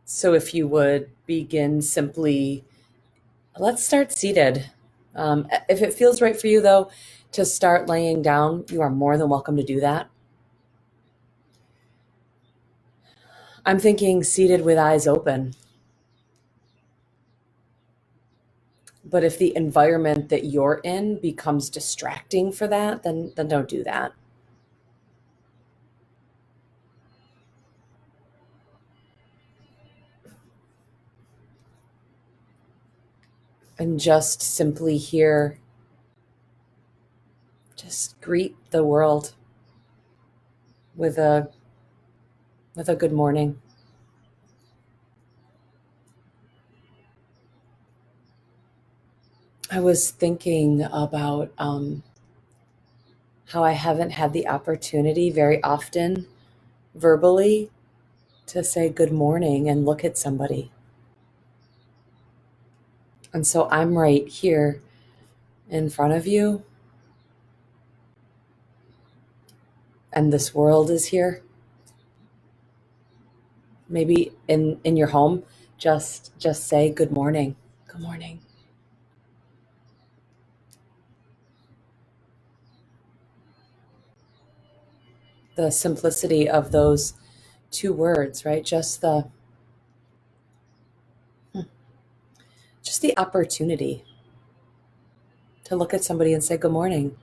So if you would begin simply, let's start seated. If it feels right for you, though, to start laying down, you are more than welcome to do that. I'm thinking seated with eyes open. But if the environment that you're in becomes distracting for that, then don't do that. And just simply here, just greet the world with a good morning. I was thinking about how I haven't had the opportunity very often verbally to say good morning and look at somebody. And so I'm right here in front of you, and this world is here. Maybe in your home, just say good morning. Good morning. The simplicity of those two words, right? Just the opportunity to look at somebody and say good morning.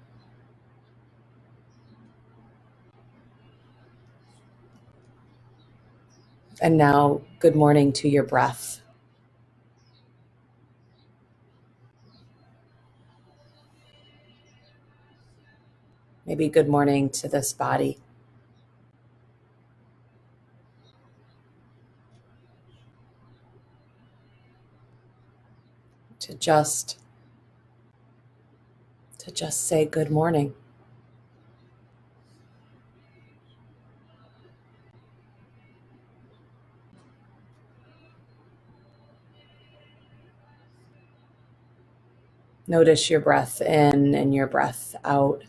And now, good morning to your breath. Maybe good morning to this body. To just say good morning. Notice your breath in and your breath out.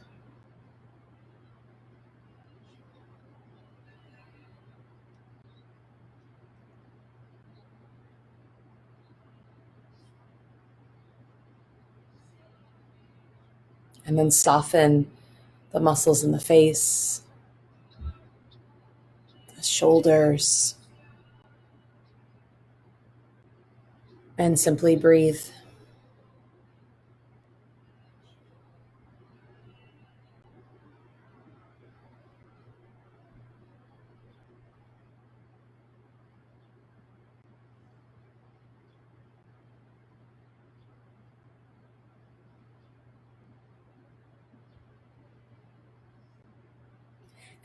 And then soften the muscles in the face, the shoulders, and simply breathe.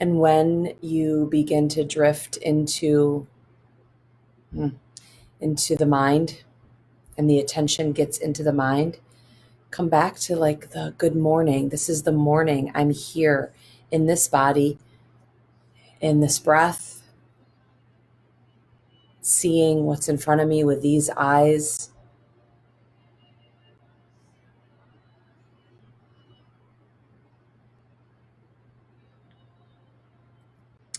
And when you begin to drift into the mind and the attention gets into the mind, come back to like the good morning. This is the morning. I'm here in this body, in this breath, seeing what's in front of me with these eyes.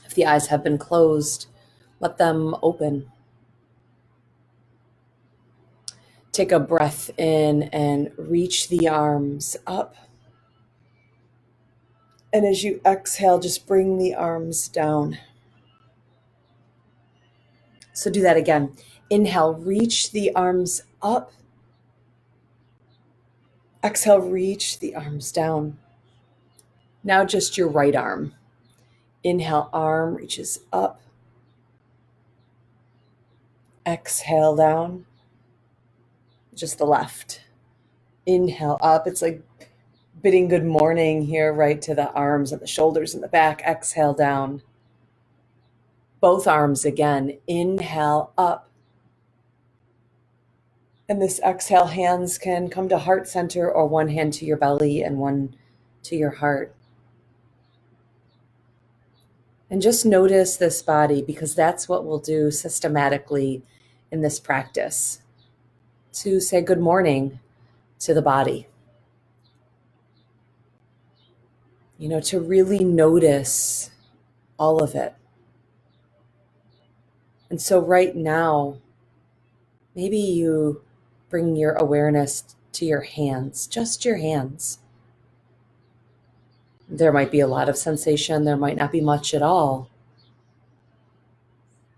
If the eyes have been closed, let them open. Take a breath in and reach the arms up. And as you exhale, just bring the arms down. So do that again. Inhale, reach the arms up. Exhale, reach the arms down. Now just your right arm. Inhale, arm reaches up. Exhale, down. Just the left. Inhale, up. It's like bidding good morning here, right to the arms and the shoulders and the back. Exhale, down. Both arms again. Inhale, up. And this exhale, hands can come to heart center or one hand to your belly and one to your heart. And just notice this body, because that's what we'll do systematically in this practice, to say good morning to the body. To really notice all of it. And so right now, maybe you bring your awareness to your hands, just your hands. There might be a lot of sensation, there might not be much at all,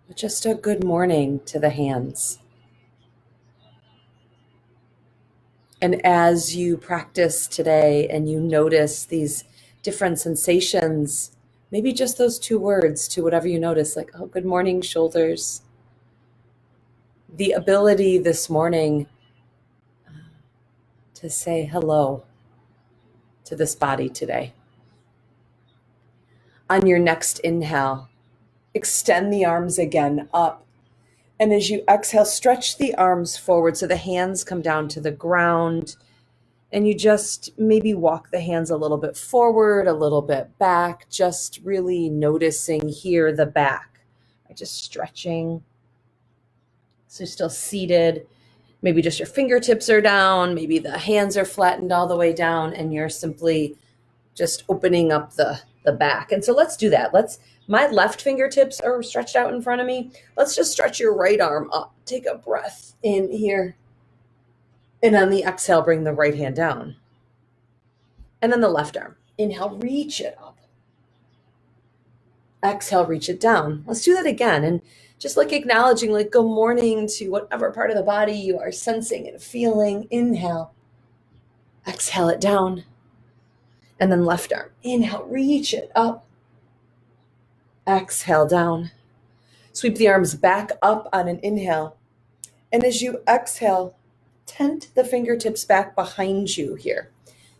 but just a good morning to the hands. And as you practice today and you notice these different sensations, maybe just those two words to whatever you notice, like, oh, good morning, shoulders. The ability this morning to say hello to this body today. On your next inhale, extend the arms again up. And as you exhale, stretch the arms forward so the hands come down to the ground. And you just maybe walk the hands a little bit forward, a little bit back, just really noticing here the back. Just stretching. So still seated. Maybe just your fingertips are down. Maybe the hands are flattened all the way down and you're simply just opening up the back. And so let's do that. My left fingertips are stretched out in front of me. Let's just stretch your right arm up. Take a breath in here. And on the exhale, bring the right hand down. And then the left arm. Inhale, reach it up. Exhale, reach it down. Let's do that again. And just like acknowledging, like, good morning to whatever part of the body you are sensing and feeling. Inhale. Exhale it down. And then left arm. Inhale, reach it up. Exhale down. Sweep the arms back up on an inhale. And as you exhale, tent the fingertips back behind you here.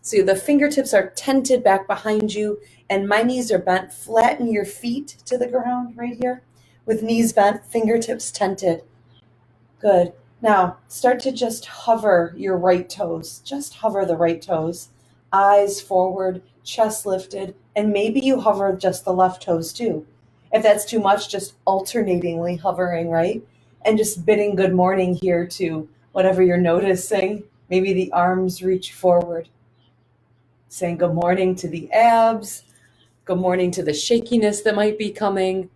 So the fingertips are tented back behind you and my knees are bent. Flatten your feet to the ground right here with knees bent, fingertips tented. Good. Now start to just hover your right toes. Just hover the right toes. Eyes forward, chest lifted, and maybe you hover just the left toes too. If that's too much, just alternatingly hovering, right? And just bidding good morning here to whatever you're noticing. Maybe the arms reach forward. Saying good morning to the abs, good morning to the shakiness that might be coming.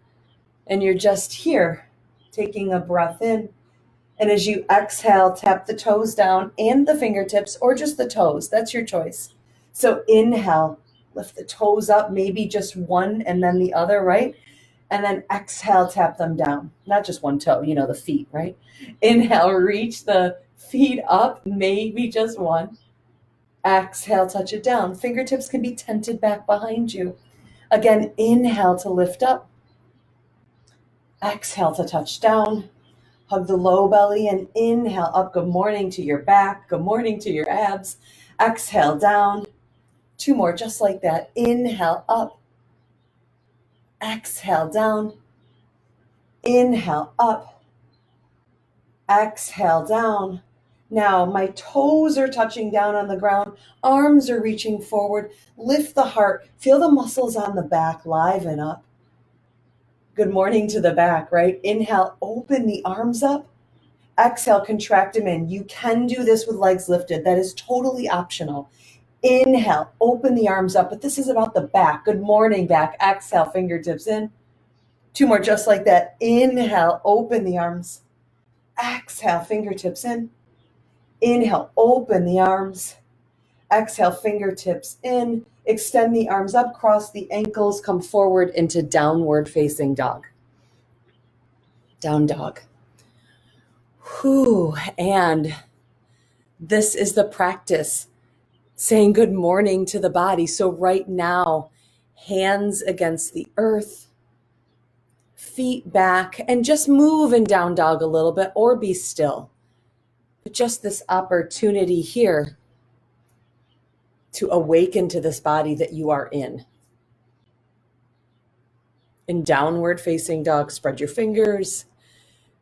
And you're just here, taking a breath in. And as you exhale, tap the toes down and the fingertips, or just the toes. That's your choice. So inhale, lift the toes up, maybe just one and then the other, right? And then exhale, tap them down. Not just one toe, the feet, right? Inhale, reach the feet up, maybe just one. Exhale, touch it down. Fingertips can be tented back behind you. Again, inhale to lift up. Exhale to touch down. Hug the low belly and inhale up. Good morning to your back. Good morning to your abs. Exhale down. Two more, just like that. Inhale up. Exhale down. Inhale up. Exhale down. Now my toes are touching down on the ground. Arms are reaching forward. Lift the heart. Feel the muscles on the back liven up. Good morning to the back, right? Inhale, open the arms up. Exhale, contract them in. You can do this with legs lifted. That is totally optional. Inhale, open the arms up, but this is about the back. Good morning, back. Exhale, fingertips in. Two more, just like that. Inhale, open the arms. Exhale, fingertips in. Inhale, open the arms. Exhale, fingertips in. Extend the arms up, cross the ankles, come forward into downward facing dog. Down dog. Whew. And this is the practice, saying good morning to the body. So right now, hands against the earth, feet back, and just move in down dog a little bit or be still. But just this opportunity here to awaken to this body that you are in. In downward facing dog, spread your fingers,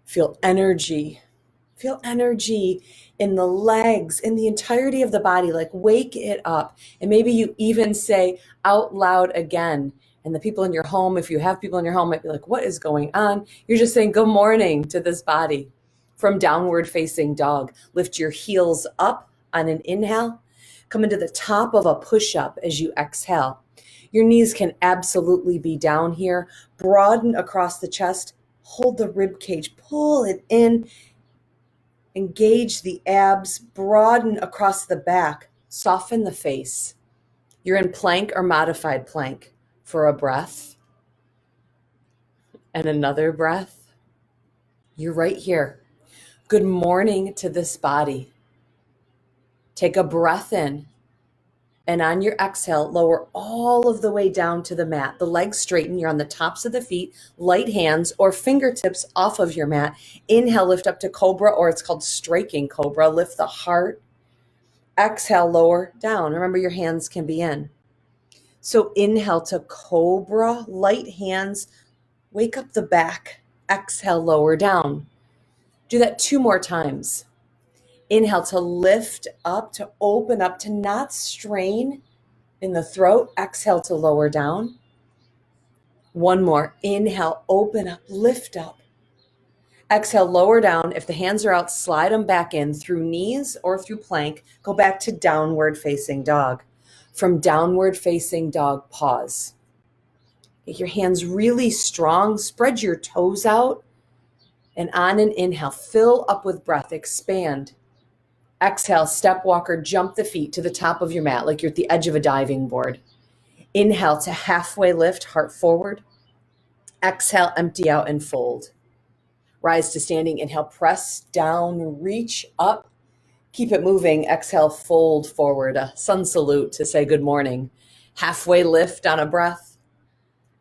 feel energy. Feel energy in the legs, in the entirety of the body, like wake it up. And maybe you even say out loud again. And the people in your home, if you have people in your home, might be like, what is going on? You're just saying good morning to this body from downward facing dog. Lift your heels up on an inhale. Come into the top of a push-up as you exhale. Your knees can absolutely be down here. Broaden across the chest. Hold the rib cage, pull it in, engage the abs, broaden across the back, soften the face. You're in plank or modified plank for a breath and another breath. You're right here. Good morning to this body. Take a breath in, and on your exhale, lower all of the way down to the mat. The legs straighten. You're on the tops of the feet, light hands or fingertips off of your mat. Inhale, lift up to cobra, or it's called striking cobra. Lift the heart. Exhale, lower down. Remember, your hands can be in. So inhale to cobra, light hands, wake up the back. Exhale, lower down. Do that 2 more times. Inhale to lift up, to open up, to not strain in the throat. Exhale to lower down. 1 more. Inhale, open up, lift up. Exhale, lower down. If the hands are out, slide them back in through knees or through plank. Go back to downward facing dog. From downward facing dog, pause. Get your hands really strong. Spread your toes out. And on an inhale, fill up with breath. Expand. Exhale, step walker, jump the feet to the top of your mat like you're at the edge of a diving board. Inhale to halfway lift, heart forward. Exhale, empty out and fold. Rise to standing. Inhale, press down, reach up. Keep it moving. Exhale, fold forward. A sun salute to say good morning. Halfway lift on a breath.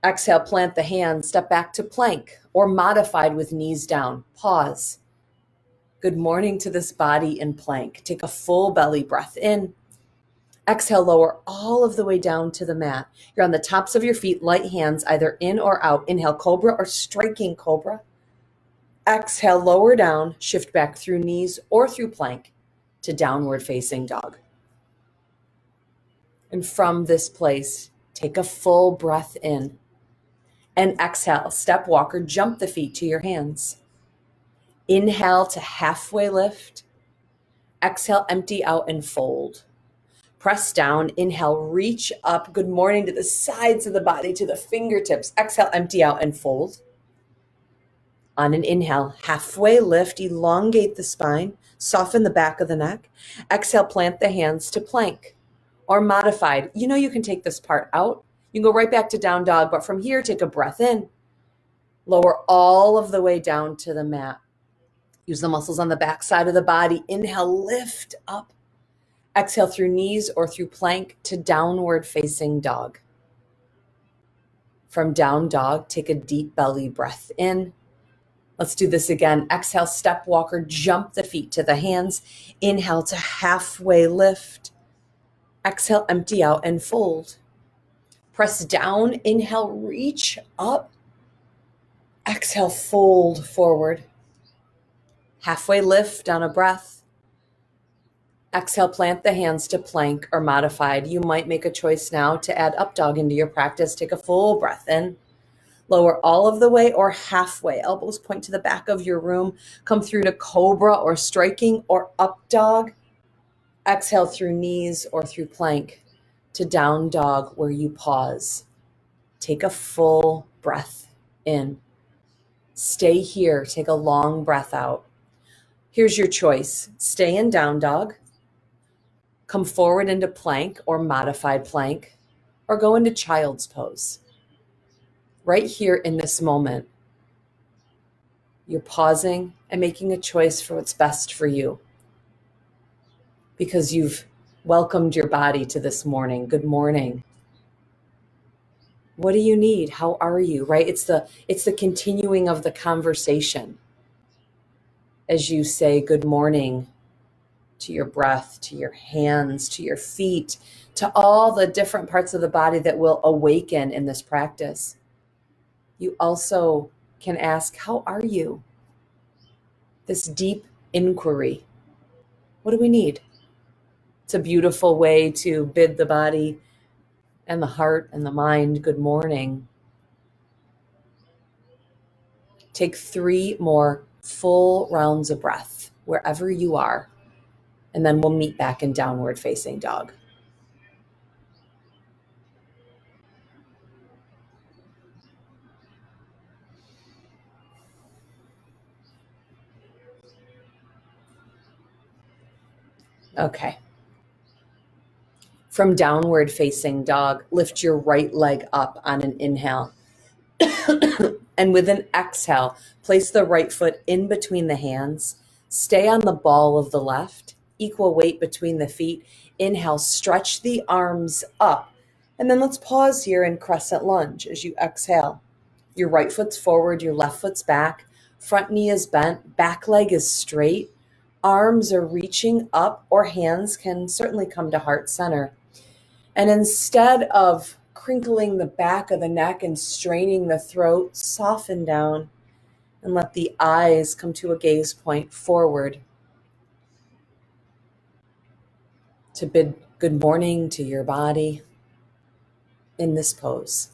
Exhale, plant the hand, step back to plank or modified with knees down. Pause. Good morning to this body in plank. Take a full belly breath in. Exhale, lower all of the way down to the mat. You're on the tops of your feet, light hands either in or out. Inhale, cobra or striking cobra. Exhale, lower down, shift back through knees or through plank to downward facing dog. And from this place, take a full breath in. And exhale, step walker, jump the feet to your hands. Inhale to halfway lift. Exhale, empty out and fold. Press down, inhale, reach up. Good morning to the sides of the body, to the fingertips. Exhale, empty out and fold. On an inhale, halfway lift, elongate the spine, soften the back of the neck. Exhale, plant the hands to plank or modified. You know you can take this part out. You can go right back to down dog, but from here, take a breath in. Lower all of the way down to the mat. Use the muscles on the back side of the body. Inhale, lift up. Exhale through knees or through plank to downward facing dog. From down dog, take a deep belly breath in. Let's do this again. Exhale, step walker, jump the feet to the hands. Inhale to halfway lift. Exhale, empty out and fold. Press down, inhale, reach up. Exhale, fold forward. Halfway lift on a breath. Exhale, plant the hands to plank or modified. You might make a choice now to add up dog into your practice. Take a full breath in. Lower all of the way or halfway. Elbows point to the back of your room. Come through to cobra or striking or up dog. Exhale through knees or through plank to down dog where you pause. Take a full breath in. Stay here. Take a long breath out. Here's your choice. Stay in down dog. Come forward into plank or modified plank, or go into child's pose. Right here in this moment, you're pausing and making a choice for what's best for you because you've welcomed your body to this morning. Good morning. What do you need? How are you? Right? It's the continuing of the conversation as you say good morning to your breath, to your hands, to your feet, to all the different parts of the body that will awaken in this practice. You also can ask, how are you? This deep inquiry. What do we need? It's a beautiful way to bid the body and the heart and the mind good morning. Take 3 more full rounds of breath wherever you are, and then we'll meet back in downward facing dog. Okay. From downward facing dog, lift your right leg up on an inhale. And with an exhale, place the right foot in between the hands. Stay on the ball of the left, equal weight between the feet. Inhale, stretch the arms up. And then let's pause here in crescent lunge as you exhale. Your right foot's forward, your left foot's back. Front knee is bent, back leg is straight. Arms are reaching up, or hands can certainly come to heart center. And instead of crinkling the back of the neck and straining the throat, soften down and let the eyes come to a gaze point forward to bid good morning to your body in this pose.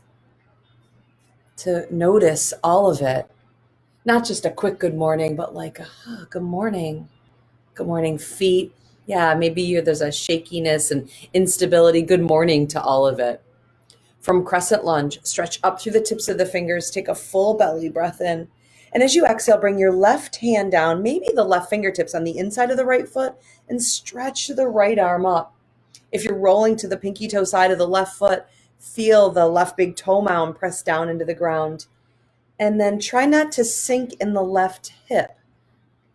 To notice all of it, not just a quick good morning, but like a good morning feet. Yeah, maybe there's a shakiness and instability. Good morning to all of it. From crescent lunge, stretch up through the tips of the fingers, take a full belly breath in. And as you exhale, bring your left hand down, maybe the left fingertips on the inside of the right foot, and stretch the right arm up. If you're rolling to the pinky toe side of the left foot, feel the left big toe mound press down into the ground. And then try not to sink in the left hip.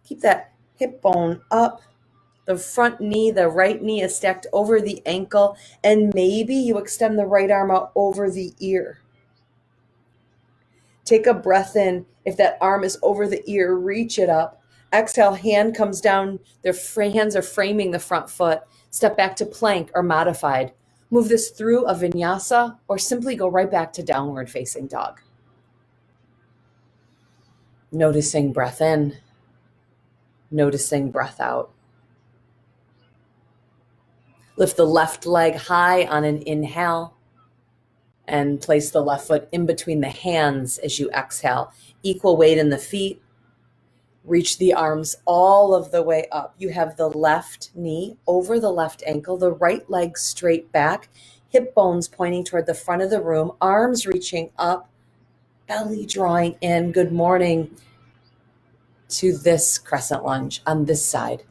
Keep that hip bone up. The front knee, the right knee is stacked over the ankle, and maybe you extend the right arm out over the ear. Take a breath in. If that arm is over the ear, reach it up. Exhale, hand comes down. Their hands are framing the front foot. Step back to plank or modified. Move this through a vinyasa or simply go right back to downward facing dog. Noticing breath in, noticing breath out. Lift the left leg high on an inhale and place the left foot in between the hands as you exhale. Equal weight in the feet. Reach the arms all of the way up. You have the left knee over the left ankle, the right leg straight back, hip bones pointing toward the front of the room, arms reaching up, belly drawing in. Good morning to this crescent lunge on this side.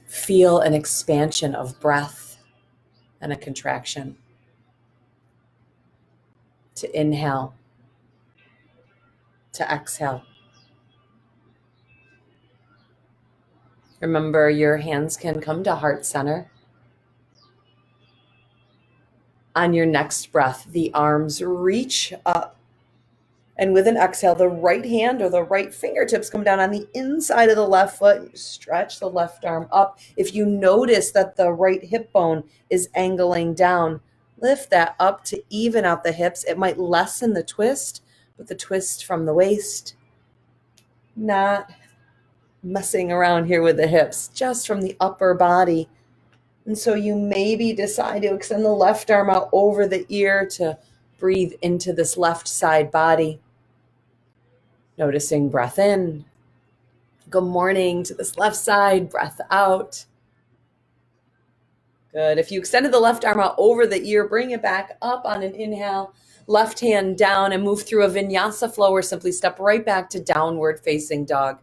Feel an expansion of breath and a contraction. To inhale, to exhale. Remember, your hands can come to heart center. On your next breath, the arms reach up. And with an exhale, the right hand or the right fingertips come down on the inside of the left foot. You stretch the left arm up. If you notice that the right hip bone is angling down, lift that up to even out the hips. It might lessen the twist, but the twist from the waist, not messing around here with the hips, just from the upper body. And so you maybe decide to extend the left arm out over the ear to breathe into this left side body. Noticing breath in. Good morning to this left side, breath out. Good. If you extended the left arm out over the ear, bring it back up on an inhale. Left hand down and move through a vinyasa flow or simply step right back to downward facing dog.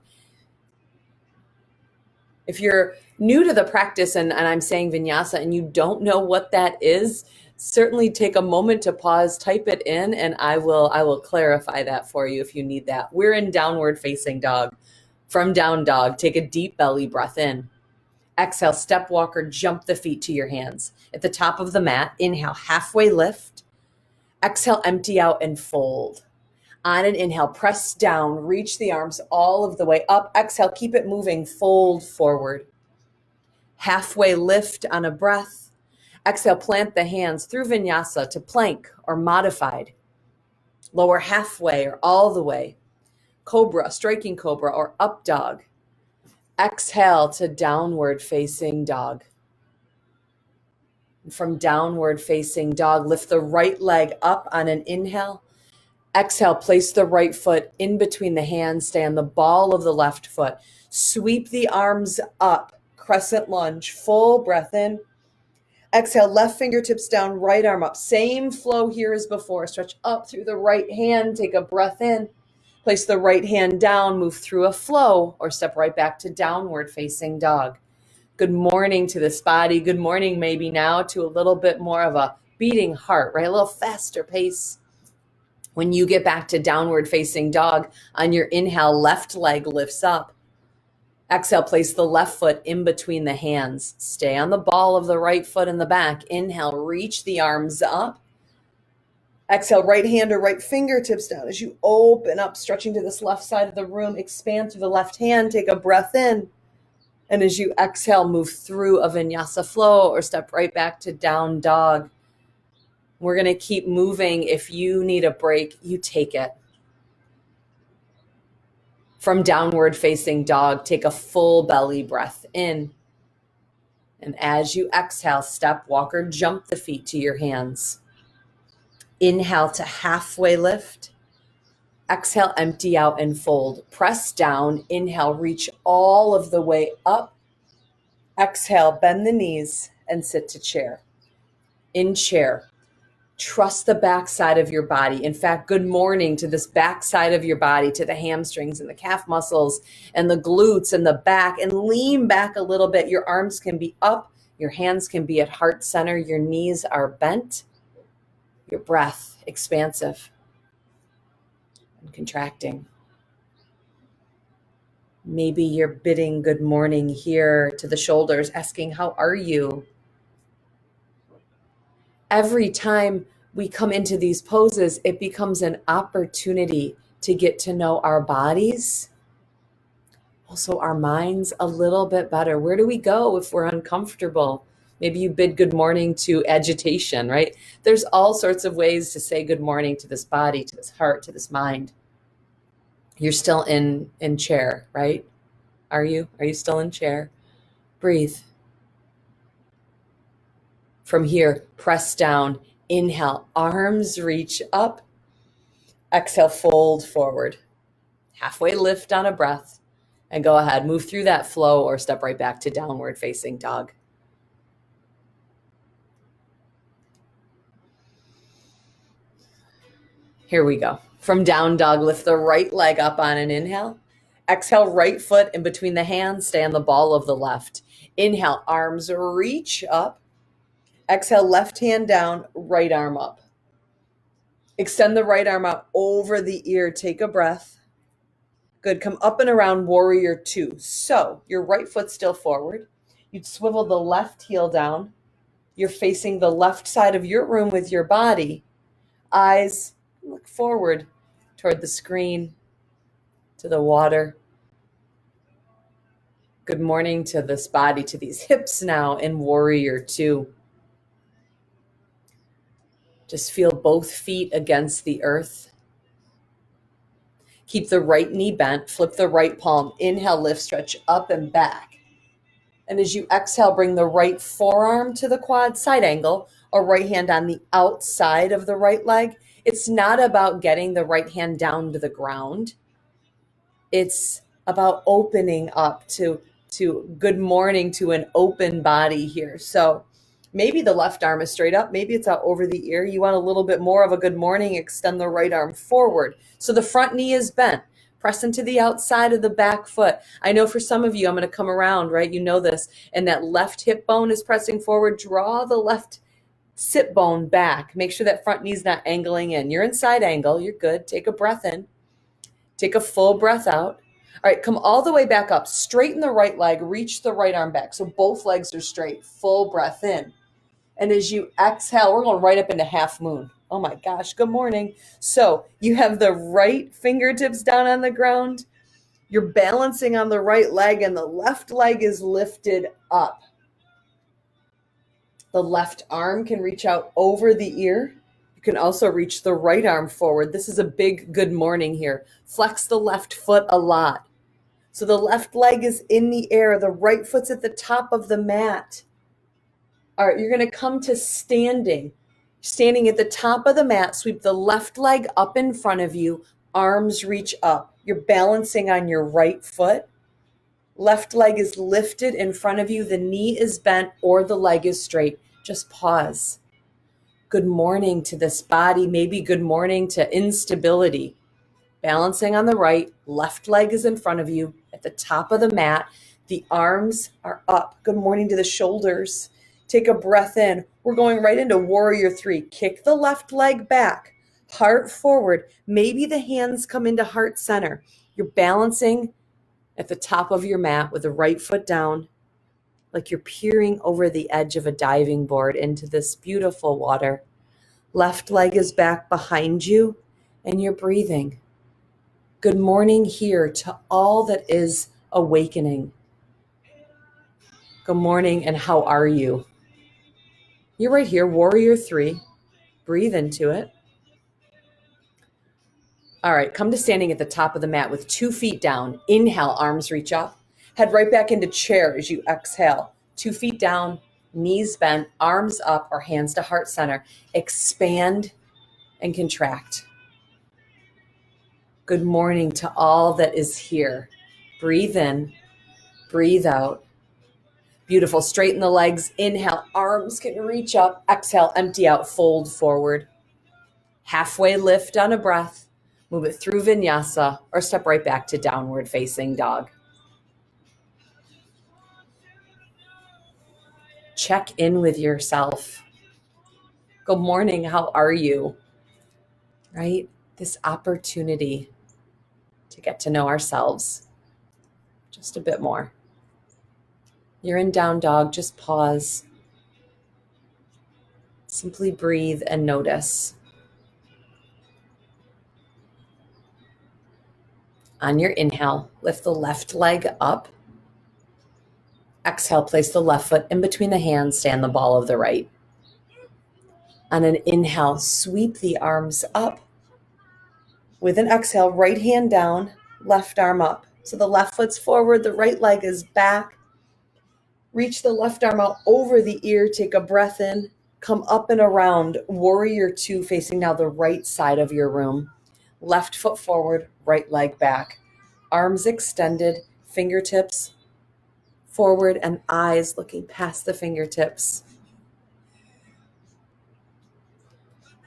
If you're new to the practice and I'm saying vinyasa and you don't know what that is, certainly take a moment to pause, type it in, and I will clarify that for you if you need that. We're in downward facing dog. From down dog, take a deep belly breath in. Exhale, step walker, jump the feet to your hands. At the top of the mat, inhale, halfway lift. Exhale, empty out and fold. On an inhale, press down, reach the arms all of the way up. Exhale, keep it moving, fold forward. Halfway lift on a breath. Exhale, plant the hands through vinyasa to plank or modified. Lower halfway or all the way. Cobra, striking cobra, or up dog. Exhale to downward facing dog. From downward facing dog, lift the right leg up on an inhale. Exhale, place the right foot in between the hands. Stay on the ball of the left foot. Sweep the arms up. Crescent lunge, full breath in. Exhale, left fingertips down, right arm up. Same flow here as before. Stretch up through the right hand. Take a breath in. Place the right hand down, move through a flow, or step right back to downward facing dog. Good morning to this body. Good morning maybe now to a little bit more of a beating heart, right? A little faster pace. When you get back to downward facing dog, on your inhale, left leg lifts up. Exhale, place the left foot in between the hands. Stay on the ball of the right foot in the back. Inhale, reach the arms up. Exhale, right hand or right fingertips down as you open up, stretching to this left side of the room. Expand through the left hand. Take a breath in. And as you exhale, move through a vinyasa flow or step right back to down dog. We're going to keep moving. If you need a break, you take it. From downward facing dog, take a full belly breath in. And as you exhale, step, walk, or jump the feet to your hands. Inhale to halfway lift. Exhale, empty out and fold. Press down. Inhale, reach all of the way up. Exhale, bend the knees and sit to chair. In chair, trust the back side of your body. In fact, good morning to this back side of your body, to the hamstrings and the calf muscles and the glutes and the back, and lean back a little bit. Your arms can be up. Your hands can be at heart center. Your knees are bent. Your breath expansive and contracting. Maybe you're bidding good morning here to the shoulders, asking, how are you? Every time we come into these poses, it becomes an opportunity to get to know our bodies, also our minds a little bit better. Where do we go if we're uncomfortable? Maybe you bid good morning to agitation, right? There's all sorts of ways to say good morning to this body, to this heart, to this mind. You're still in chair, right? Are you? Are you still in chair? Breathe. From here, press down. Inhale, arms reach up. Exhale, fold forward. Halfway lift on a breath. And go ahead, move through that flow or step right back to downward facing dog. Here we go. From down dog, lift the right leg up on an inhale. Exhale, right foot in between the hands. Stay on the ball of the left. Inhale, arms reach up. Exhale, left hand down, right arm up. Extend the right arm out over the ear. Take a breath. Good. Come up and around warrior two. So your right foot still forward. You'd swivel the left heel down. You're facing the left side of your room with your body. Eyes look forward toward the screen, to the water. Good morning to this body, to these hips now in warrior two. Just feel both feet against the earth. Keep the right knee bent, flip the right palm. Inhale, lift, stretch up and back. And as you exhale, bring the right forearm to the quad, side angle, or right hand on the outside of the right leg. It's not about getting the right hand down to the ground. It's about opening up to good morning to an open body here. So maybe the left arm is straight up. Maybe it's out over the ear. You want a little bit more of a good morning. Extend the right arm forward. So the front knee is bent. Press into the outside of the back foot. I know for some of you, I'm going to come around, right? You know this. And that left hip bone is pressing forward. Draw the left sit bone back. Make sure that front knee is not angling in. You're in side angle. You're good. Take a breath in. Take a full breath out. All right, come all the way back up. Straighten the right leg. Reach the right arm back. So both legs are straight. Full breath in. And as you exhale, we're going right up into half moon. Oh my gosh, good morning. So you have the right fingertips down on the ground. You're balancing on the right leg and the left leg is lifted up. The left arm can reach out over the ear. You can also reach the right arm forward. This is a big good morning here. Flex the left foot a lot. So the left leg is in the air. The right foot's at the top of the mat. All right, you're going to come to standing. Standing at the top of the mat, sweep the left leg up in front of you. Arms reach up. You're balancing on your right foot. Left leg is lifted in front of you. The knee is bent or the leg is straight. Just pause. Good morning to this body. Maybe good morning to instability. Balancing on the right, left leg is in front of you at the top of the mat. The arms are up. Good morning to the shoulders. Take a breath in. We're going right into warrior 3. Kick the left leg back, heart forward. Maybe the hands come into heart center. You're balancing at the top of your mat with the right foot down, like you're peering over the edge of a diving board into this beautiful water. Left leg is back behind you, and you're breathing. Good morning here to all that is awakening. Good morning, and how are you? You're right here, warrior 3. Breathe into it. All right, come to standing at the top of the mat with 2 feet down. Inhale, arms reach up. Head right back into chair as you exhale. 2 feet down, knees bent, arms up or hands to heart center. Expand and contract. Good morning to all that is here. Breathe in, breathe out. Beautiful. Straighten the legs. Inhale, arms can reach up. Exhale, empty out, fold forward. Halfway lift on a breath. Move it through vinyasa or step right back to downward facing dog. Check in with yourself. Good morning. How are you? Right? This opportunity to get to know ourselves just a bit more. You're in down dog. Just pause. Simply breathe and notice. On your inhale, lift the left leg up. Exhale, place the left foot in between the hands, stand the ball of the right. On an inhale, sweep the arms up. With an exhale, right hand down, left arm up. So the left foot's forward, the right leg is back. Reach the left arm out over the ear, take a breath in, come up and around, warrior 2, facing now the right side of your room. Left foot forward, right leg back. Arms extended, fingertips forward and eyes looking past the fingertips.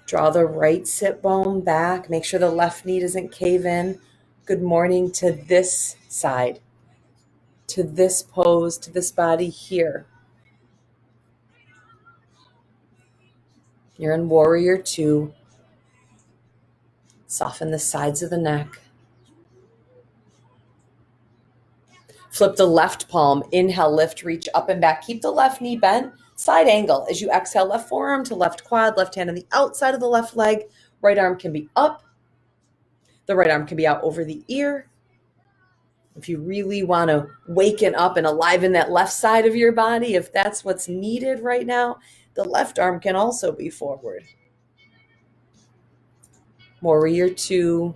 Draw the right sit bone back. Make sure the left knee doesn't cave in. Good morning to this side, to this pose, to this body here. You're in warrior 2. Soften the sides of the neck. Flip the left palm. Inhale, lift, reach up and back. Keep the left knee bent. Side angle. As you exhale, left forearm to left quad, left hand on the outside of the left leg. Right arm can be up. The right arm can be out over the ear. If you really want to waken up and aliven that left side of your body, if that's what's needed right now, the left arm can also be forward. Warrior 2,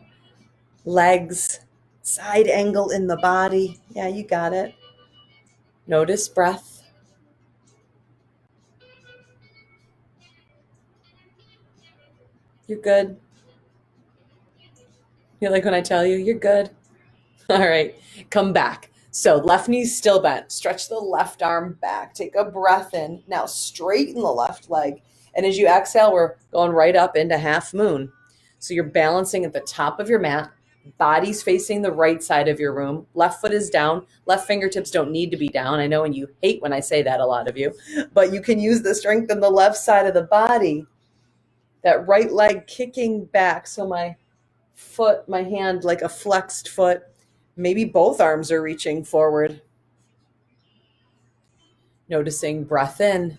legs, side angle in the body. Yeah, you got it. Notice breath. You're good. You like when I tell you, you're good. All right, come back. So left knee's still bent. Stretch the left arm back. Take a breath in. Now straighten the left leg. And as you exhale, we're going right up into half moon. So you're balancing at the top of your mat. Body's facing the right side of your room. Left foot is down. Left fingertips don't need to be down. I know, and you hate when I say that, a lot of you. But you can use the strength in the left side of the body. That right leg kicking back. So my foot, my hand, like a flexed foot. Maybe both arms are reaching forward. Noticing breath in,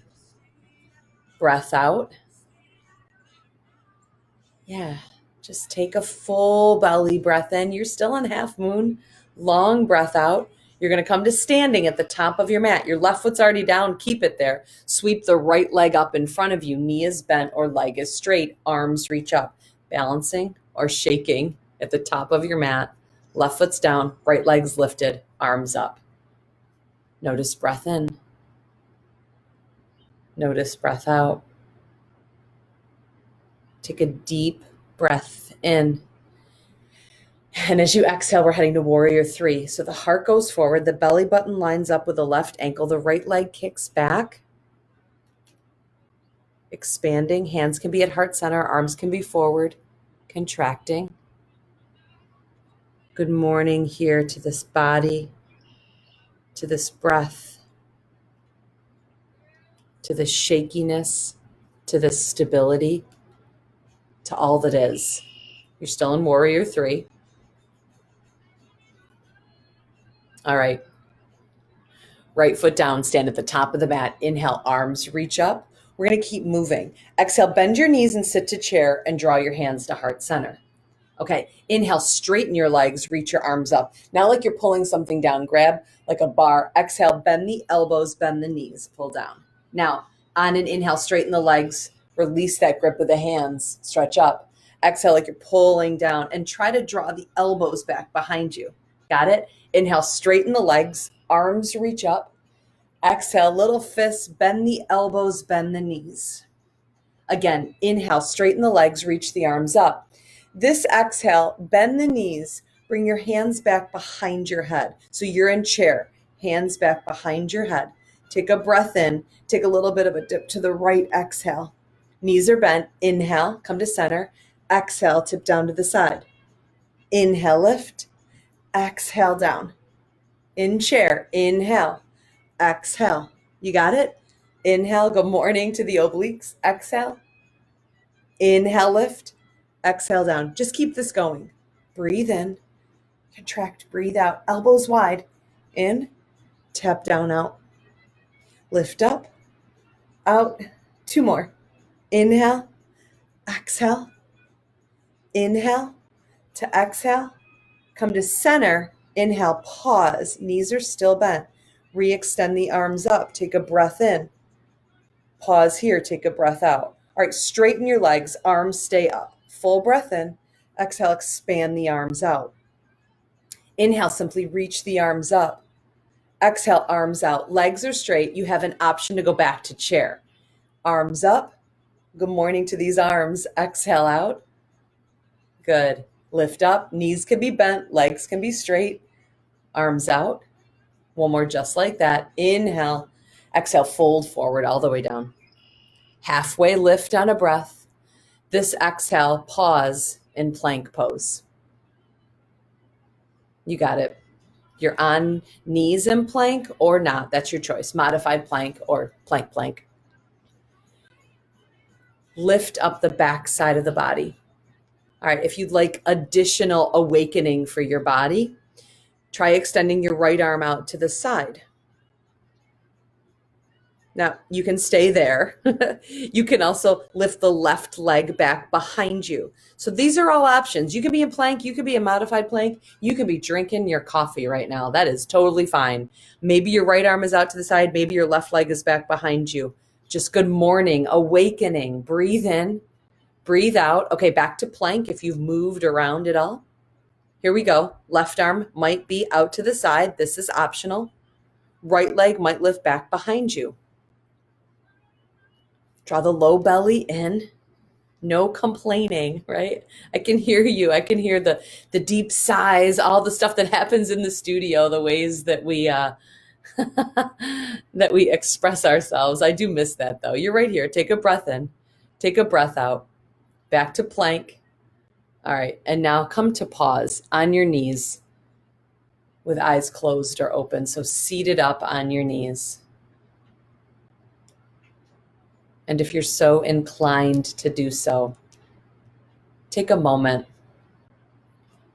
breath out. Yeah, just take a full belly breath in. You're still in half moon. Long breath out. You're going to come to standing at the top of your mat. Your left foot's already down. Keep it there. Sweep the right leg up in front of you. Knee is bent or leg is straight. Arms reach up. Balancing or shaking at the top of your mat. Left foot's down. Right leg's lifted. Arms up. Notice breath in. Notice breath out. Take a deep breath in. And as you exhale, we're heading to warrior 3. So the heart goes forward. The belly button lines up with the left ankle. The right leg kicks back. Expanding. Hands can be at heart center. Arms can be forward. Contracting. Good morning here to this body, to this breath, to this shakiness, to this stability, to all that is. You're still in Warrior 3. All right. Right foot down, stand at the top of the mat. Inhale, arms reach up. We're going to keep moving. Exhale, bend your knees and sit to chair and draw your hands to heart center. Okay, inhale, straighten your legs, reach your arms up. Now like you're pulling something down, grab like a bar. Exhale, bend the elbows, bend the knees, pull down. Now, on an inhale, straighten the legs, release that grip of the hands, stretch up. Exhale like you're pulling down and try to draw the elbows back behind you. Got it? Inhale, straighten the legs, arms reach up. Exhale, little fists, bend the elbows, bend the knees. Again, inhale, straighten the legs, reach the arms up. This exhale, bend the knees, bring your hands back behind your head. So you're in chair, hands back behind your head. Take a breath in, take a little bit of a dip to the right, exhale. Knees are bent, inhale, come to center. Exhale, tip down to the side. Inhale, lift. Exhale, down. In chair, inhale. Exhale. You got it? Inhale, good morning to the obliques. Exhale. Inhale, lift. Exhale, down. Just keep this going. Breathe in. Contract, breathe out. Elbows wide. In. Tap down, out. Lift up. Out. 2 more. Inhale. Exhale. Inhale to exhale. Come to center. Inhale, pause. Knees are still bent. Re-extend the arms up. Take a breath in. Pause here. Take a breath out. All right, straighten your legs. Arms stay up. Full breath in. Exhale, expand the arms out. Inhale, simply reach the arms up. Exhale, arms out. Legs are straight. You have an option to go back to chair. Arms up. Good morning to these arms. Exhale out. Good. Lift up. Knees can be bent. Legs can be straight. Arms out. One more just like that. Inhale. Exhale, fold forward all the way down. Halfway lift on a breath. This exhale, pause in plank pose. You got it. You're on knees in plank or not. That's your choice. Modified plank or plank. Lift up the back side of the body. All right, if you'd like additional awakening for your body, try extending your right arm out to the side. Now, you can stay there. You can also lift the left leg back behind you. So these are all options. You can be in plank. You can be in modified plank. You can be drinking your coffee right now. That is totally fine. Maybe your right arm is out to the side. Maybe your left leg is back behind you. Just good morning, awakening. Breathe in, breathe out. Okay, back to plank if you've moved around at all. Here we go. Left arm might be out to the side. This is optional. Right leg might lift back behind you. Draw the low belly in. No complaining, right? I can hear you. I can hear the deep sighs, all the stuff that happens in the studio, the ways that we that we express ourselves. I do miss that though. You're right here. Take a breath in. Take a breath out. Back to plank. All right. And now come to pause on your knees with eyes closed or open. So seated up on your knees. And if you're so inclined to do so, take a moment,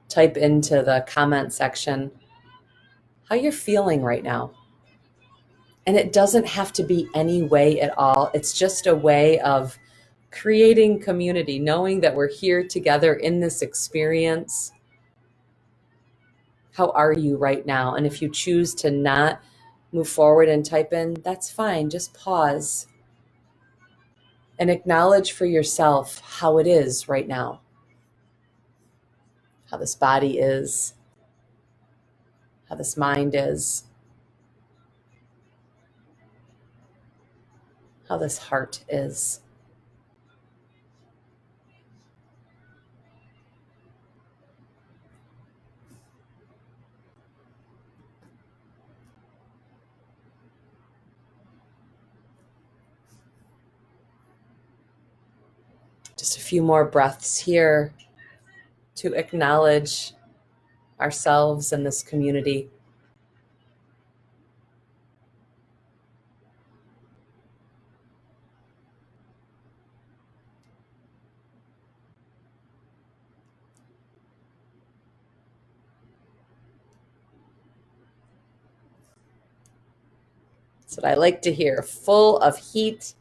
type into the comment section how you're feeling right now. And it doesn't have to be any way at all. It's just a way of creating community, knowing that we're here together in this experience. How are you right now? And if you choose to not move forward and type in, that's fine. Just pause and acknowledge for yourself how it is right now, how this body is, how this mind is, how this heart is. Just a few more breaths here to acknowledge ourselves and this community. That's what I like to hear. Full of heat.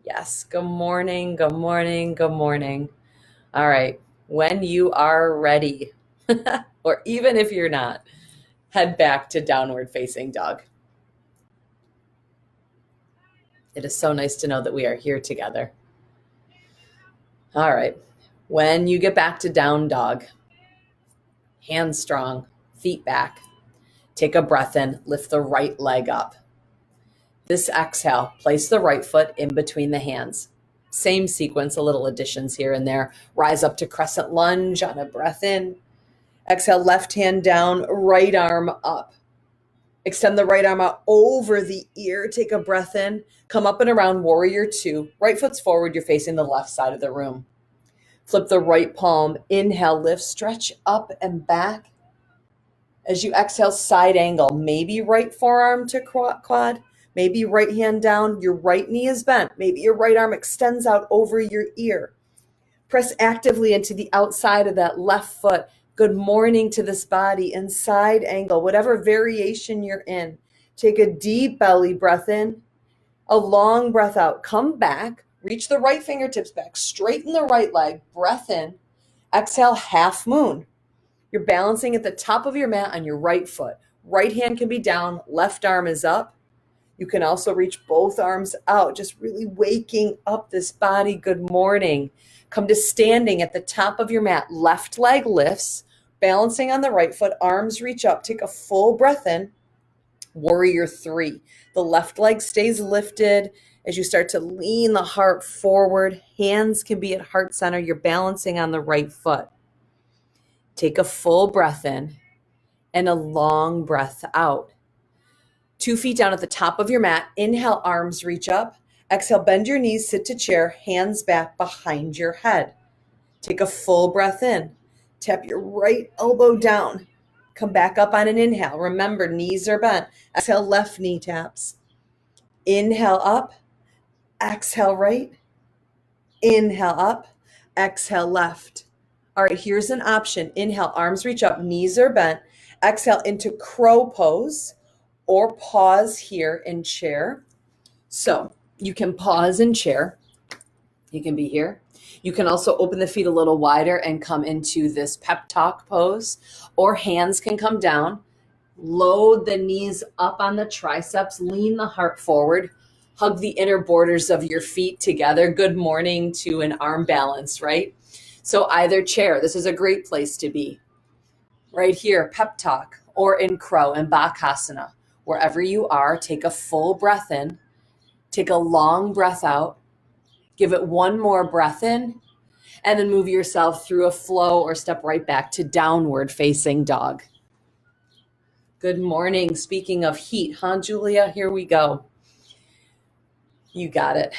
Yes. Good morning. Good morning. Good morning. All right. When you are ready, or even if you're not, head back to downward facing dog. It is so nice to know that we are here together. All right. When you get back to down dog, hands strong, feet back, take a breath in, lift the right leg up. This exhale, place the right foot in between the hands. Same sequence, a little additions here and there. Rise up to crescent lunge on a breath in. Exhale, left hand down, right arm up. Extend the right arm out over the ear. Take a breath in. Come up and around warrior two. Right foot's forward. You're facing the left side of the room. Flip the right palm. Inhale, lift, stretch up and back. As you exhale, side angle. Maybe right forearm to quad. Maybe right hand down. Your right knee is bent. Maybe your right arm extends out over your ear. Press actively into the outside of that left foot. Good morning to this body in side angle, whatever variation you're in. Take a deep belly breath in, a long breath out. Come back, reach the right fingertips back, straighten the right leg, breath in. Exhale, half moon. You're balancing at the top of your mat on your right foot. Right hand can be down, left arm is up. You can also reach both arms out, just really waking up this body. Good morning. Come to standing at the top of your mat. Left leg lifts, balancing on the right foot. Arms reach up. Take a full breath in. Warrior three. The left leg stays lifted as you start to lean the heart forward. Hands can be at heart center. You're balancing on the right foot. Take a full breath in and a long breath out. 2 feet down at the top of your mat. Inhale, arms reach up. Exhale, bend your knees, sit to chair, hands back behind your head. Take a full breath in. Tap your right elbow down. Come back up on an inhale. Remember, knees are bent. Exhale, left knee taps. Inhale up. Exhale right. Inhale up. Exhale left. All right, here's an option. Inhale, arms reach up, knees are bent. Exhale into crow pose or pause here in chair. So you can pause in chair. You can be here. You can also open the feet a little wider and come into this pep talk pose, or hands can come down. Load the knees up on the triceps, lean the heart forward, hug the inner borders of your feet together. Good morning to an arm balance, right? So either chair, this is a great place to be. Right here, pep talk, or in crow and bakasana. Wherever you are, take a full breath in. Take a long breath out. Give it one more breath in, and then move yourself through a flow or step right back to downward facing dog. Good morning. Speaking of heat, huh, Julia? Here we go. You got it.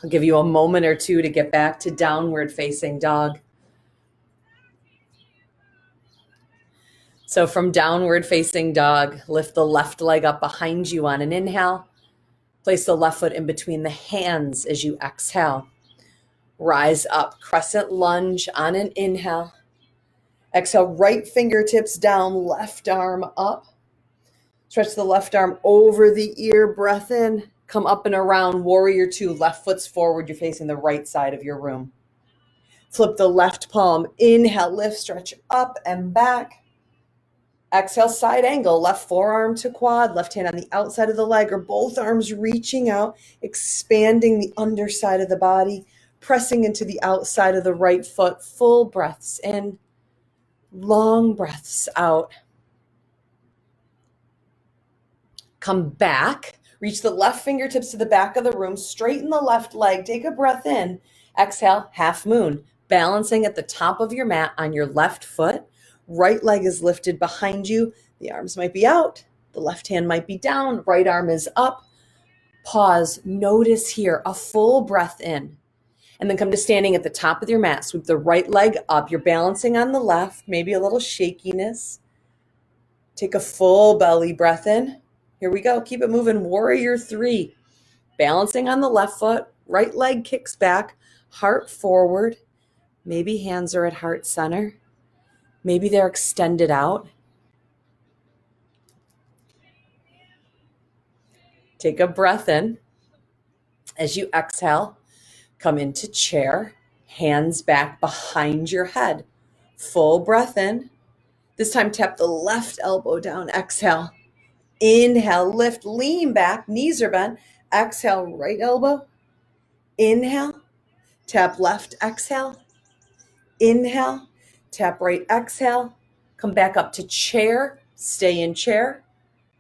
I'll give you a moment or two to get back to downward facing dog. So from downward facing dog, lift the left leg up behind you on an inhale. Place the left foot in between the hands as you exhale. Rise up, crescent lunge on an inhale. Exhale, right fingertips down, left arm up. Stretch the left arm over the ear, breath in. Come up and around, warrior two, left foot's forward. You're facing the right side of your room. Flip the left palm, inhale, lift, stretch up and back. Exhale, side angle, left forearm to quad, left hand on the outside of the leg, or both arms reaching out, expanding the underside of the body, pressing into the outside of the right foot. Full breaths in, long breaths out. Come back, reach the left fingertips to the back of the room, straighten the left leg, take a breath in, exhale, half moon, balancing at the top of your mat on your left foot. Right leg is lifted behind you. The arms might be out. The left hand might be down. Right arm is up. Pause. Notice here a full breath in. And then come to standing at the top of your mat. Sweep the right leg up. You're balancing on the left. Maybe a little shakiness. Take a full belly breath in. Here we go. Keep it moving. Warrior 3. Balancing on the left foot. Right leg kicks back. Heart forward. Maybe hands are at heart center. Maybe they're extended out. Take a breath in. As you exhale, come into chair. Hands back behind your head. Full breath in. This time tap the left elbow down. Exhale. Inhale, lift, lean back. Knees are bent. Exhale, right elbow. Inhale, tap left, exhale. Inhale, tap right, exhale. Come back up to chair. Stay in chair.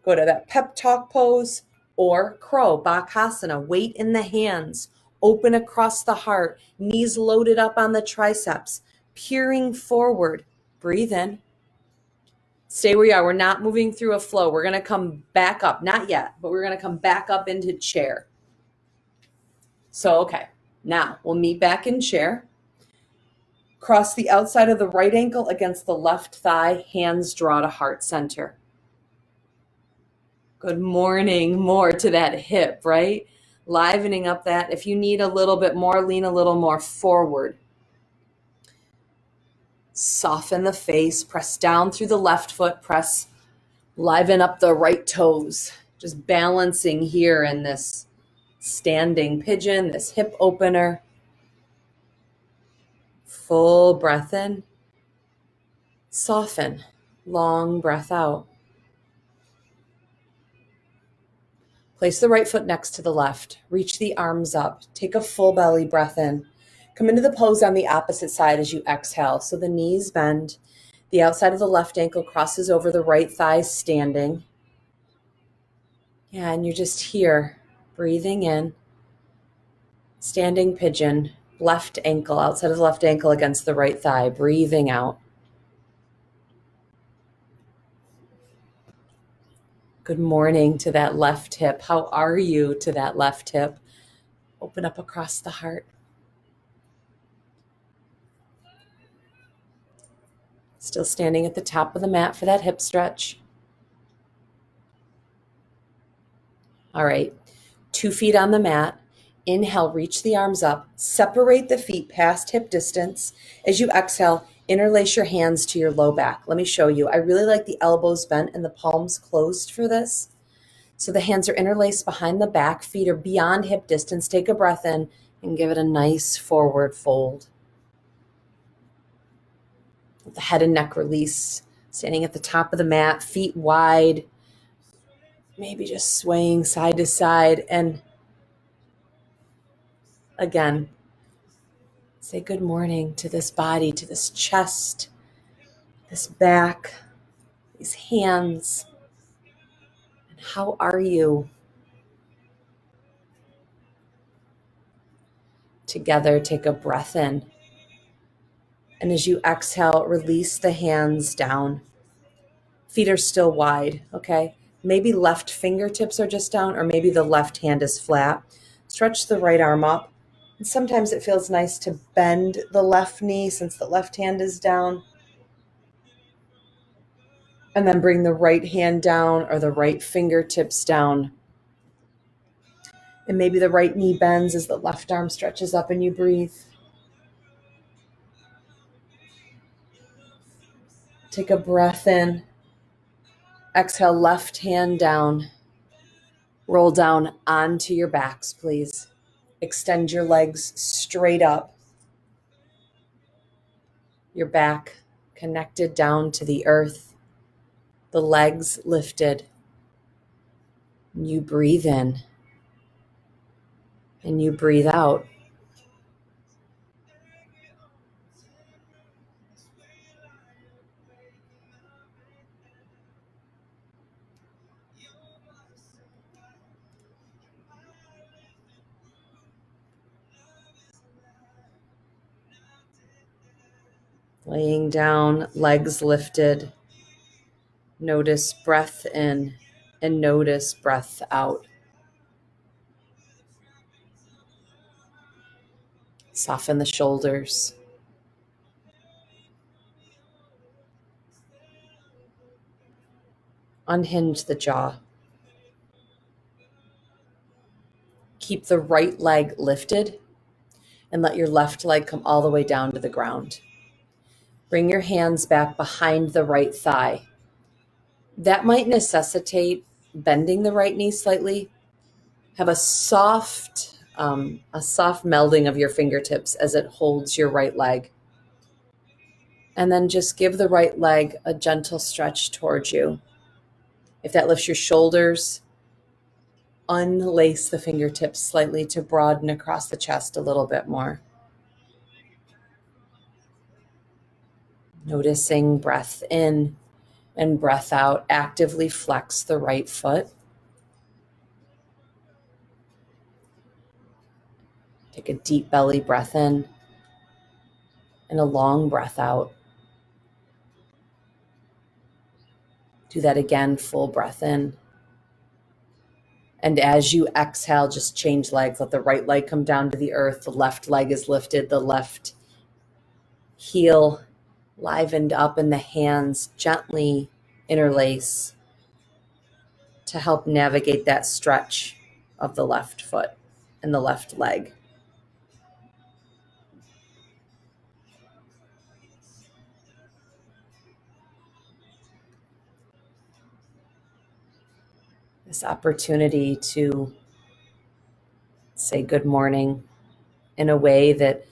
Go to that pep talk pose or crow, Bakasana. Weight in the hands. Open across the heart. Knees loaded up on the triceps. Peering forward. Breathe in. Stay where you are. We're not moving through a flow. We're going to come back up. Not yet, but we're going to come back up into chair. So, okay. Now we'll meet back in chair. Cross the outside of the right ankle against the left thigh. Hands draw to heart center. Good morning. More to that hip, right? Livening up that. If you need a little bit more, lean a little more forward. Soften the face. Press down through the left foot. Press. Liven up the right toes. Just balancing here in this standing pigeon, this hip opener. Full breath in. Soften. Long breath out. Place the right foot next to the left. Reach the arms up. Take a full belly breath in. Come into the pose on the opposite side as you exhale. So the knees bend. The outside of the left ankle crosses over the right thigh, standing. Yeah, and you're just here, breathing in. Standing pigeon, left ankle, outside of the left ankle against the right thigh, breathing out. Good morning to that left hip. How are you to that left hip? Open up across the heart. Still standing at the top of the mat for that hip stretch. All right, 2 feet on the mat. Inhale, reach the arms up. Separate the feet past hip distance. As you exhale, interlace your hands to your low back. Let me show you. I really like the elbows bent and the palms closed for this. So the hands are interlaced behind the back. Feet are beyond hip distance. Take a breath in and give it a nice forward fold. The head and neck release. Standing at the top of the mat, feet wide. Maybe just swaying side to side. And again, say good morning to this body, to this chest, this back, these hands. And how are you? Together, take a breath in. And as you exhale, release the hands down. Feet are still wide, okay? Maybe left fingertips are just down, or maybe the left hand is flat. Stretch the right arm up. And sometimes it feels nice to bend the left knee since the left hand is down. And then bring the right hand down or the right fingertips down. And maybe the right knee bends as the left arm stretches up and you breathe. Take a breath in. Exhale, left hand down. Roll down onto your backs, please. Extend your legs straight up. Your back connected down to the earth. The legs lifted. You breathe in and you breathe out. Laying down, legs lifted. Notice breath in and notice breath out. Soften the shoulders. Unhinge the jaw. Keep the right leg lifted and let your left leg come all the way down to the ground. Bring your hands back behind the right thigh. That might necessitate bending the right knee slightly. Have a soft melding of your fingertips as it holds your right leg. And then just give the right leg a gentle stretch towards you. If that lifts your shoulders, unlace the fingertips slightly to broaden across the chest a little bit more. Noticing breath in and breath out. Actively flex the right foot. Take a deep belly breath in and a long breath out. Do that again, full breath in. And as you exhale, just change legs. Let the right leg come down to the earth. The left leg is lifted. The left heel livened up, and the hands gently interlace to help navigate that stretch of the left foot and the left leg. This opportunity to say good morning in a way that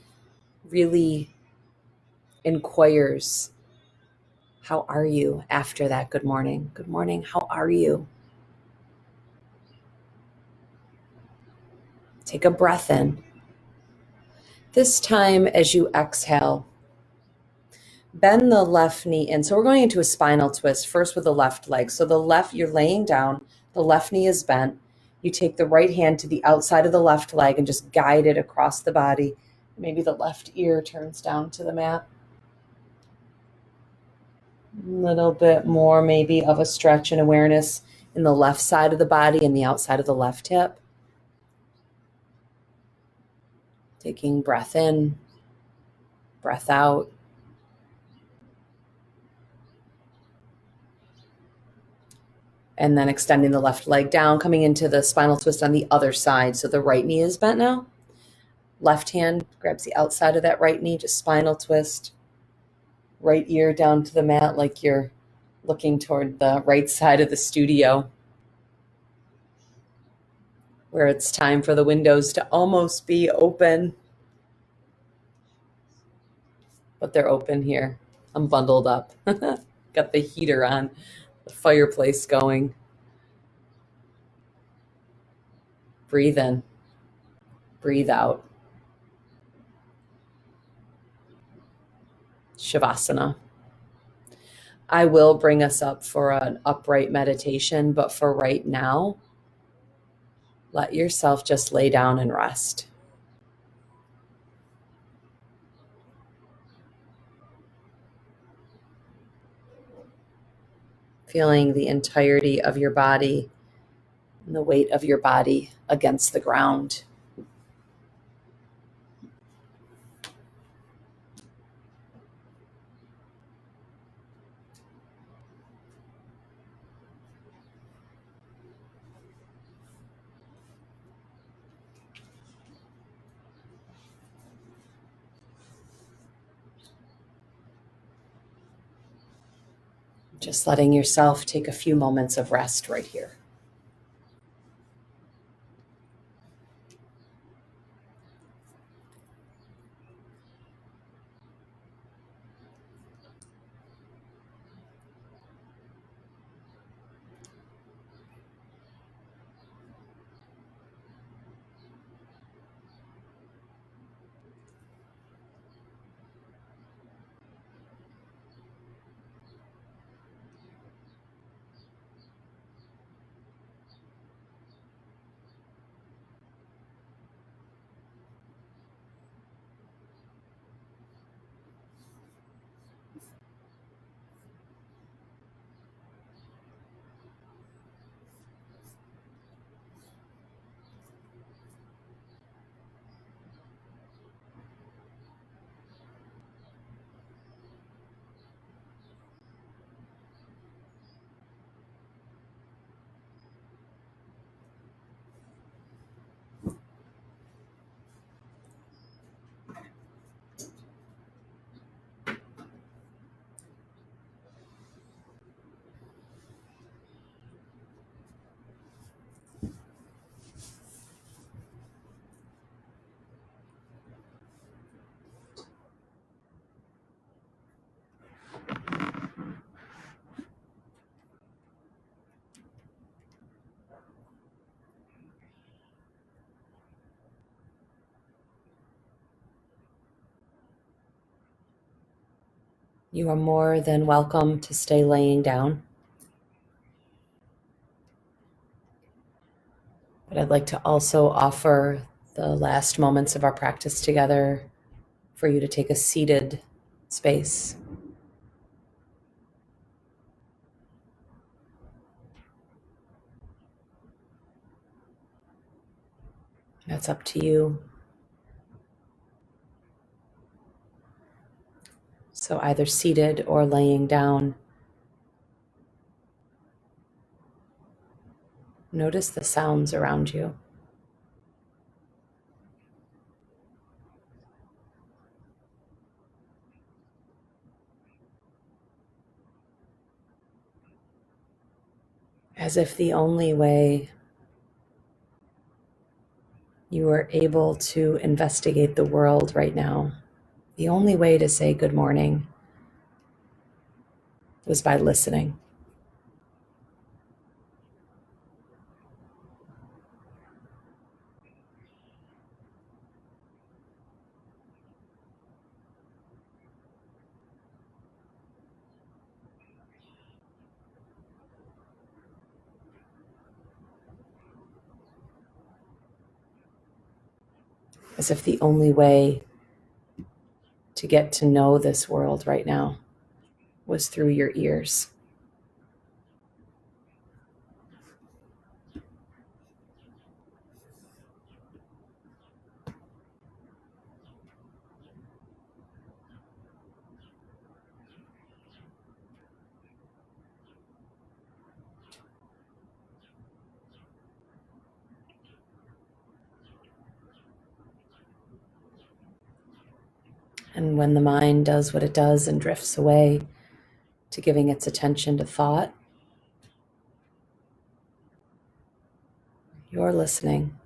really inquires, how are you after that good morning? Good morning, how are you? Take a breath in. This time, as you exhale, bend the left knee in. So we're going into a spinal twist first with the left leg. So the left, you're laying down, the left knee is bent. You take the right hand to the outside of the left leg and just guide it across the body. Maybe the left ear turns down to the mat. A little bit more maybe of a stretch and awareness in the left side of the body and the outside of the left hip. Taking breath in, breath out. And then extending the left leg down, coming into the spinal twist on the other side. So the right knee is bent now. Left hand grabs the outside of that right knee, just spinal twist. Right ear down to the mat like you're looking toward the right side of the studio, where it's time for the windows to almost be open. But they're open here. I'm bundled up. Got the heater on, the fireplace going. Breathe in, breathe out. Shavasana. I will bring us up for an upright meditation, but for right now, let yourself just lay down and rest. Feeling the entirety of your body and the weight of your body against the ground. Just letting yourself take a few moments of rest right here. You are more than welcome to stay laying down. But I'd like to also offer the last moments of our practice together for you to take a seated space. That's up to you. So either seated or laying down. Notice the sounds around you. As if the only way you are able to investigate the world right now, the only way to say good morning was by listening. As if the only way to get to know this world right now was through your ears. And when the mind does what it does and drifts away to giving its attention to thought, you're listening.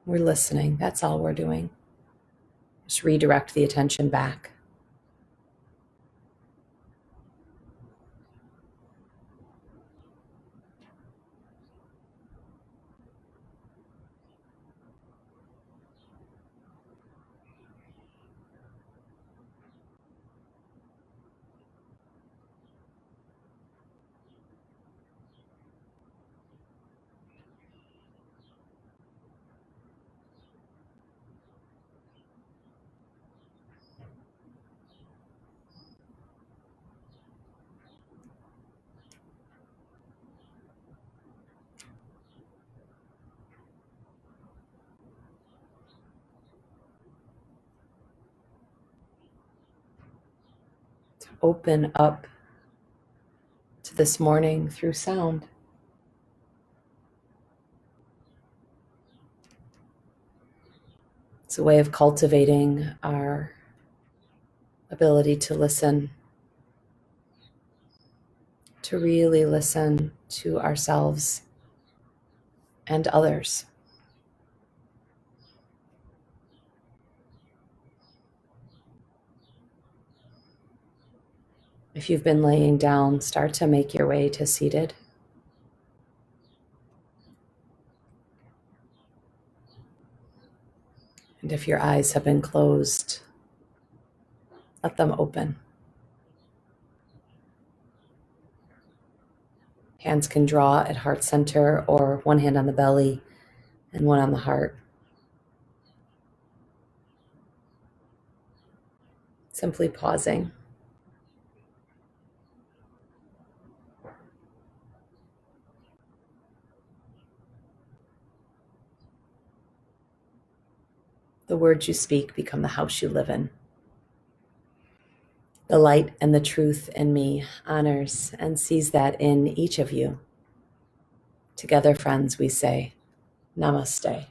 We're listening. That's all we're doing. Just redirect the attention back. To open up to this morning through sound. It's a way of cultivating our ability to listen, to really listen to ourselves and others. If you've been laying down, start to make your way to seated. And if your eyes have been closed, let them open. Hands can draw at heart center or one hand on the belly and one on the heart. Simply pausing. The words you speak become the house you live in. The light and the truth in me honors and sees that in each of you. Together, friends, we say, Namaste.